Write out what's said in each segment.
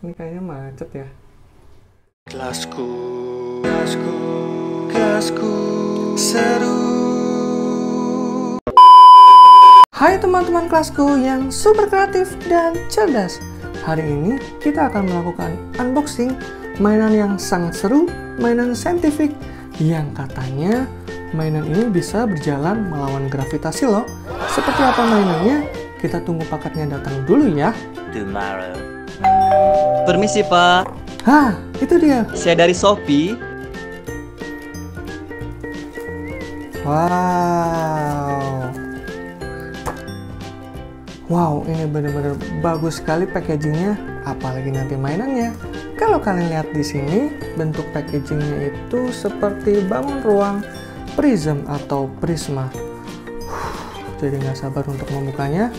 Ini kayaknya macet ya. Kelasku, kelasku, kelasku seru. Hai teman-teman kelasku yang super kreatif dan cerdas. Hari ini kita akan melakukan unboxing mainan yang sangat seru, mainan saintifik yang katanya mainan ini bisa berjalan melawan gravitasi loh. Seperti apa mainannya? Kita tunggu paketnya datang dulu ya. Tomorrow. Permisi Pak, Hah, itu dia. saya dari Shopee. Wow, ini benar-benar bagus sekali packagingnya, apalagi nanti mainannya. Kalau kalian lihat di sini, bentuk packagingnya itu seperti bangun ruang prism atau prisma. Jadi nggak sabar untuk membukanya.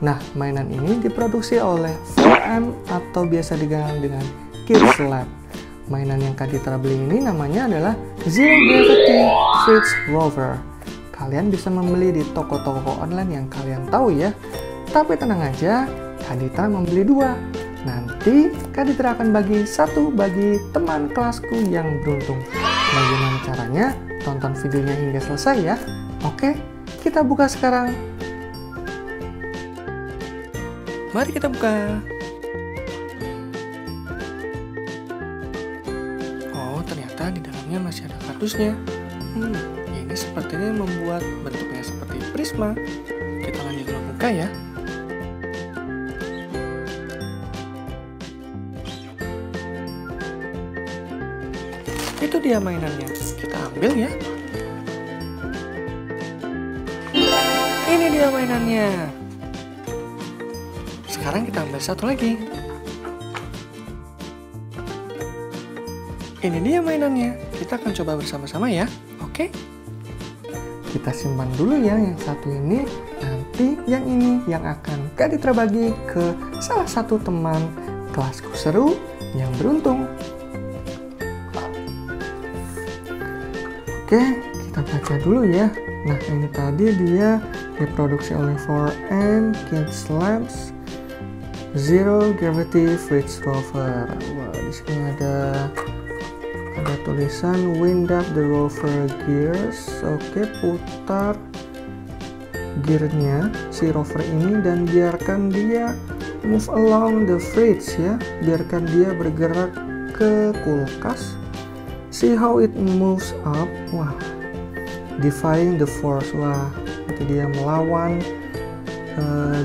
Nah, mainan ini diproduksi oleh 4M atau biasa dikenal dengan Kids Lab. Mainan yang Kak Ditra beli ini namanya adalah Zero Gravity Fritz Rover. Kalian bisa membeli di toko-toko online yang kalian tahu ya. Tapi tenang aja, Kak Ditra membeli 2. Nanti Kak Ditra akan bagi 1 bagi teman kelasku yang beruntung. Bagaimana caranya? Tonton videonya hingga selesai ya. Oke, kita buka sekarang. Mari kita buka. Oh, ternyata di dalamnya masih ada kardusnya. Ini sepertinya membuat bentuknya seperti prisma. Kita lanjut dulu buka ya. Itu dia mainannya. Kita ambil ya. Ini dia mainannya. Sekarang kita ambil satu lagi. Ini dia mainannya. Kita akan coba bersama-sama ya. Oke? Kita simpan dulu ya yang satu ini. Nanti yang ini yang akan Kak Ditra bagi ke salah satu teman kelasku seru yang beruntung. Oke, kita baca dulu ya. Nah, ini tadi dia diproduksi oleh 4M Kids Labs Zero Gravity Fritz Rover. Wah, di sini ada tulisan wind up the rover gears. Oke, putar gearnya si rover ini dan biarkan dia move along the fridge ya. Biarkan dia bergerak ke kulkas. See how it moves up. Wah, defying the force. Wah, itu dia melawan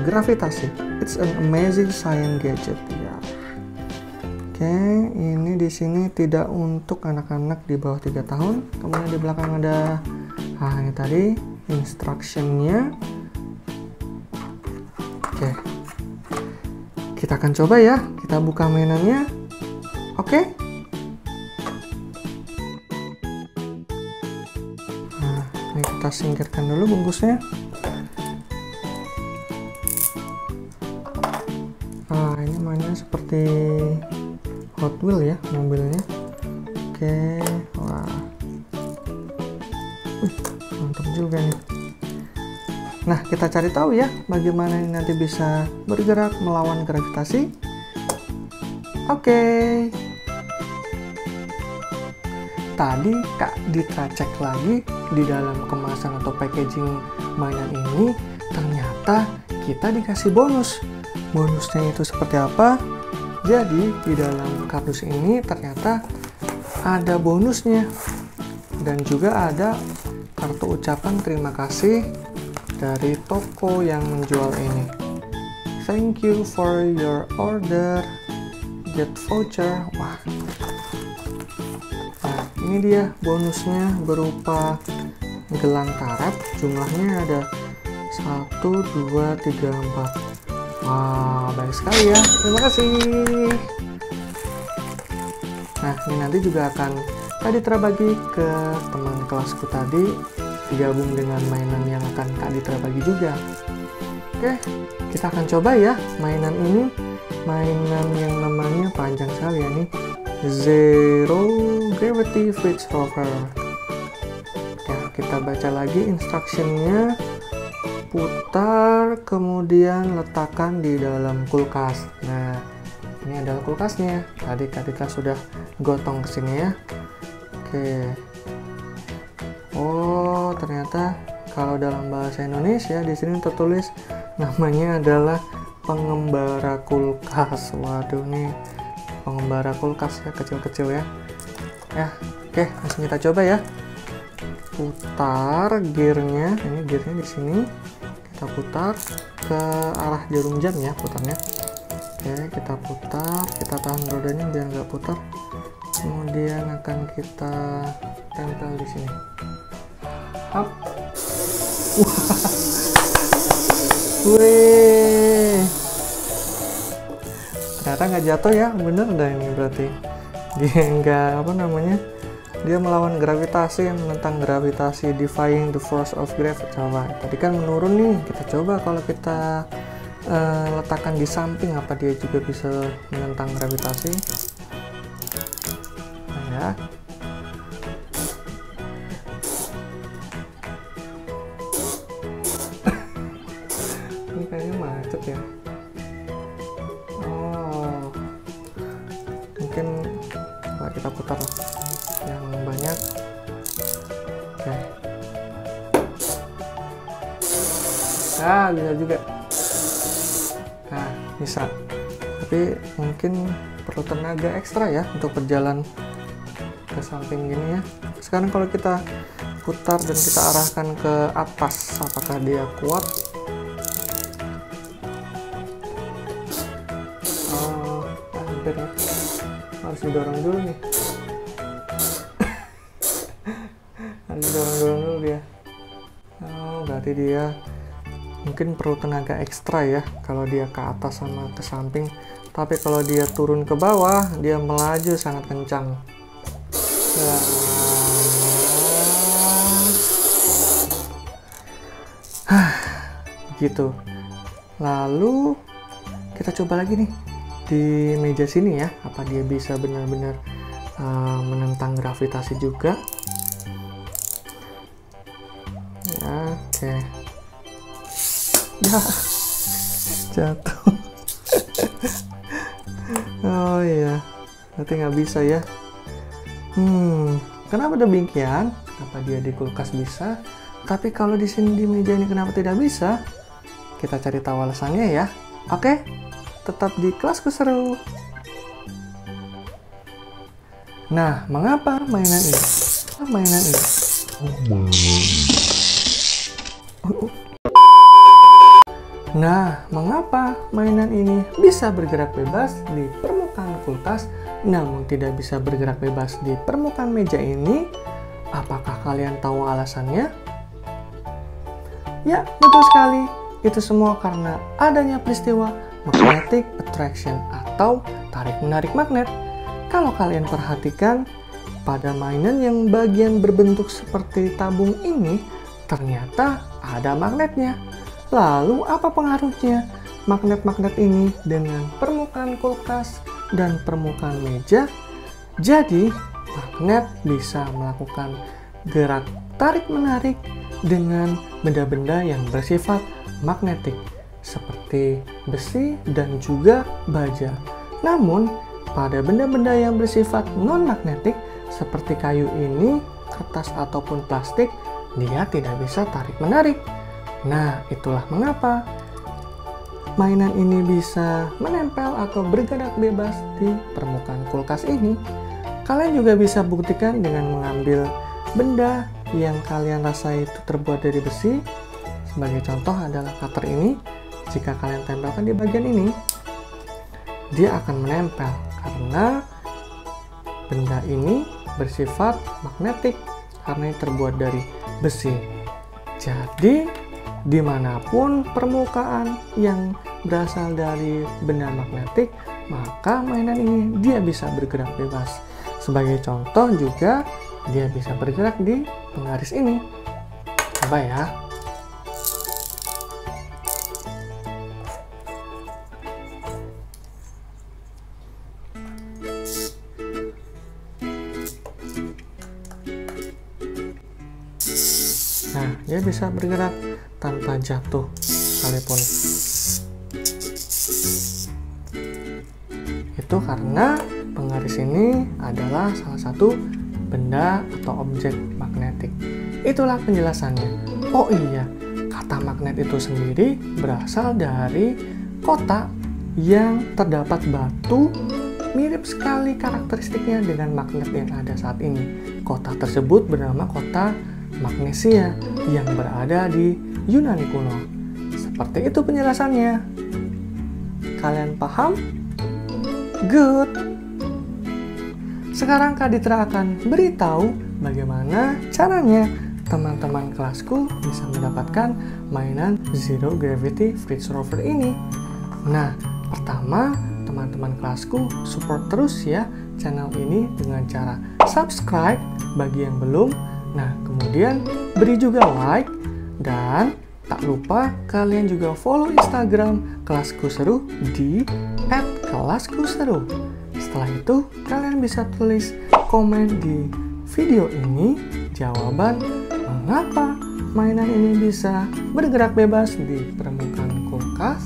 gravitasi. It's an amazing science gadget ya. Oke, ini di sini tidak untuk anak-anak di bawah 3 tahun. Kemudian di belakang ada ini tadi instructionnya. Oke, kita akan coba ya. Kita buka mainannya. Oke. Nah, ini kita singkirkan dulu bungkusnya. Nah, ini mainnya seperti Hot Wheel ya mobilnya. Oke, wah, mantap juga nih. Nah, kita cari tahu ya bagaimana ini nanti bisa bergerak melawan gravitasi. Oke, tadi Kak Ditra cek lagi di dalam kemasan atau packaging mainan ini, ternyata kita dikasih bonus. Bonusnya itu seperti apa? Jadi di dalam kardus ini ternyata ada bonusnya dan juga ada kartu ucapan terima kasih dari toko yang menjual ini. Thank you for your order. Get voucher. Wah. Nah, ini dia bonusnya berupa gelang karet. Jumlahnya ada 1, 2, 3, 4. Wah, baik sekali ya. Terima kasih. Nah, ini nanti juga akan Kak Ditra bagi ke teman kelasku tadi, digabung dengan mainan yang akan Kak Ditra bagi juga. Oke, kita akan coba ya mainan ini. Mainan yang namanya panjang sekali ya nih. Zero Gravity Fritz Rover. Ya, kita baca lagi instructionnya. Putar, kemudian letakkan di dalam kulkas. Nah, ini adalah kulkasnya. Tadi kita sudah gotong ke sini ya. Oke. Oh, ternyata kalau dalam bahasa Indonesia di sini tertulis namanya adalah pengembara kulkas. Waduh, nih pengembara kulkas ya, kecil-kecil ya. Ya, oke, langsung kita coba ya. Putar gearnya, ini gearnya di sini. Kita putar ke arah jarum jam ya putarnya. Oke, kita putar, kita tahan rodanya biar nggak putar. Kemudian akan kita tempel di sini. Up. Wih, ternyata nggak jatuh ya, bener dah ini berarti. Dia nggak dia melawan gravitasi, yang menentang gravitasi, defying the force of gravity. Coba, tadi kan menurun nih, kita coba kalau kita letakkan di samping, apa dia juga bisa menentang gravitasi. Nah, ya. Ini kayaknya macet ya. Oh, mungkin coba kita putar yang banyak. Oke. Nah, bisa juga. Nah, bisa. Tapi mungkin perlu tenaga ekstra ya untuk berjalan ke samping gini ya. Sekarang kalau kita putar dan kita arahkan ke atas, apakah dia kuat? Oh, hampir ya. Harus didorong dulu nih. Harus didorong dulu dia. Oh, berarti dia mungkin perlu tenaga ekstra ya kalau dia ke atas sama ke samping. Tapi kalau dia turun ke bawah, dia melaju sangat kencang. Gitu. Lalu kita coba lagi nih di meja sini ya, apa dia bisa benar-benar menentang gravitasi juga. Ya, oke. Ya, jatuh. Oh iya, berarti nggak bisa ya. Kenapa demikian? Apa dia di kulkas bisa, tapi kalau di sini di meja ini kenapa tidak bisa? Kita cari tahu alasannya ya. Oke, tetap di Kelasku Seru. Nah, mengapa mainan ini? Nah, mengapa mainan ini bisa bergerak bebas di permukaan kulkas, namun tidak bisa bergerak bebas di permukaan meja ini? Apakah kalian tahu alasannya? Ya, betul sekali. Itu semua karena adanya peristiwa magnetic attraction atau tarik-menarik magnet. Kalau kalian perhatikan, pada mainan yang bagian berbentuk seperti tabung ini, ternyata ada magnetnya. Lalu apa pengaruhnya magnet-magnet ini dengan permukaan kulkas dan permukaan meja? Jadi, magnet bisa melakukan gerak tarik-menarik dengan benda-benda yang bersifat magnetik, seperti besi dan juga baja. Namun, pada benda-benda yang bersifat non-magnetik, seperti kayu ini, kertas ataupun plastik, dia tidak bisa tarik-menarik. Nah, itulah mengapa mainan ini bisa menempel atau bergerak bebas di permukaan kulkas ini. Kalian juga bisa buktikan dengan mengambil benda yang kalian rasa itu terbuat dari besi. Sebagai contoh adalah cutter ini. Jika kalian tempelkan di bagian ini, dia akan menempel karena benda ini bersifat magnetik karena terbuat dari besi. Jadi, dimanapun permukaan yang berasal dari benda magnetik, maka mainan ini dia bisa bergerak bebas. Sebagai contoh juga, dia bisa bergerak di penggaris ini. Coba ya. Nah, dia bisa bergerak tanpa jatuh sekalipun. Itu karena penggaris ini adalah salah satu benda atau objek magnetik. Itulah penjelasannya. Oh iya, kata magnet itu sendiri berasal dari kota yang terdapat batu mirip sekali karakteristiknya dengan magnet yang ada saat ini. Kota tersebut bernama kota Magnesia yang berada di Yunani kuno. Seperti itu penjelasannya. Kalian paham? Good. Sekarang Kak Ditra akan beritahu bagaimana caranya teman-teman kelasku bisa mendapatkan mainan Zero Gravity Fridge Rover ini. Nah, pertama, teman-teman kelasku support terus ya channel ini dengan cara subscribe bagi yang belum. Nah, kemudian beri juga like dan tak lupa kalian juga follow Instagram Kelasku Seru di @kelaskuseru. Setelah itu, kalian bisa tulis komen di video ini jawaban mengapa mainan ini bisa bergerak bebas di permukaan kulkas.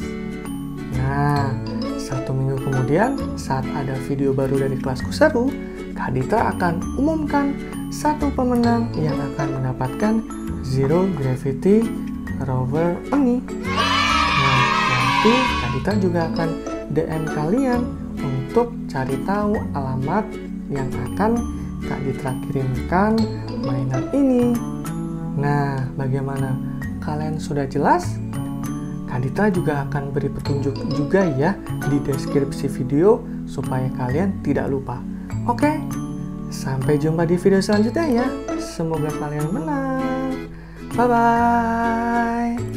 Nah, 1 minggu kemudian saat ada video baru dari Kelasku Seru, Kak Ditra akan umumkan satu pemenang yang akan mendapatkan Zero Gravity Rover ini. Nah, nanti Kak Ditra juga akan DM kalian untuk cari tahu alamat yang akan Kak Ditra kirimkan mainan ini. Nah, bagaimana? Kalian sudah jelas? Kak Ditra juga akan beri petunjuk juga ya di deskripsi video supaya kalian tidak lupa. Oke, sampai jumpa di video selanjutnya ya. Semoga kalian menang. Bye-bye.